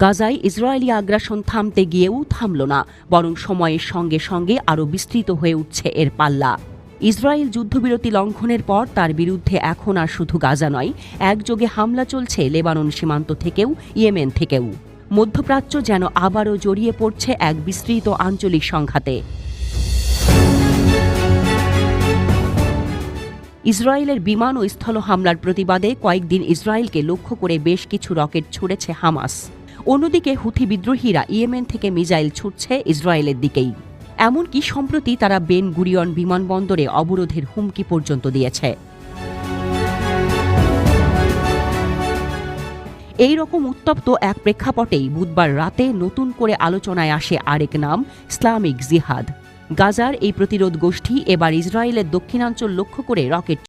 গাজায় ইসরায়েলি আগ্রাসন থামতে গিয়েও থামল না, বরং সময়ের সঙ্গে সঙ্গে আরও বিস্তৃত হয়ে উঠছে এর পাল্লা। ইসরায়েল যুদ্ধবিরতি লঙ্ঘনের পর তার বিরুদ্ধে এখন আর শুধু গাজা নয়, একযোগে হামলা চলছে লেবানন সীমান্ত থেকেও, ইয়েমেন থেকেও। মধ্যপ্রাচ্য যেন আবারও জড়িয়ে পড়ছে এক বিস্তৃত আঞ্চলিক সংঘাতে। ইসরায়েলের বিমান ও স্থল হামলার প্রতিবাদে কয়েকদিন ইসরায়েলকে লক্ষ্য করে বেশ কিছু রকেট ছুড়েছে হামাস। অন্যদিকে হুথি বিদ্রোহীরা ইয়েমেন থেকে মিসাইল ছুটছে ইসরায়েলের দিকেই। এমনকি সম্প্রতি তারা বেন গুরিয়ন বিমানবন্দরে অবরোধের হুমকি পর্যন্ত দিয়েছে। এই রকম উত্তপ্ত এক প্রেক্ষাপটেই বুধবার রাতে নতুন করে আলোচনায় আসে আরেক নাম, ইসলামিক জিহাদ। গাজার এই প্রতিরোধ গোষ্ঠী এবার ইসরায়েলের দক্ষিণাঞ্চল লক্ষ্য করে রকেট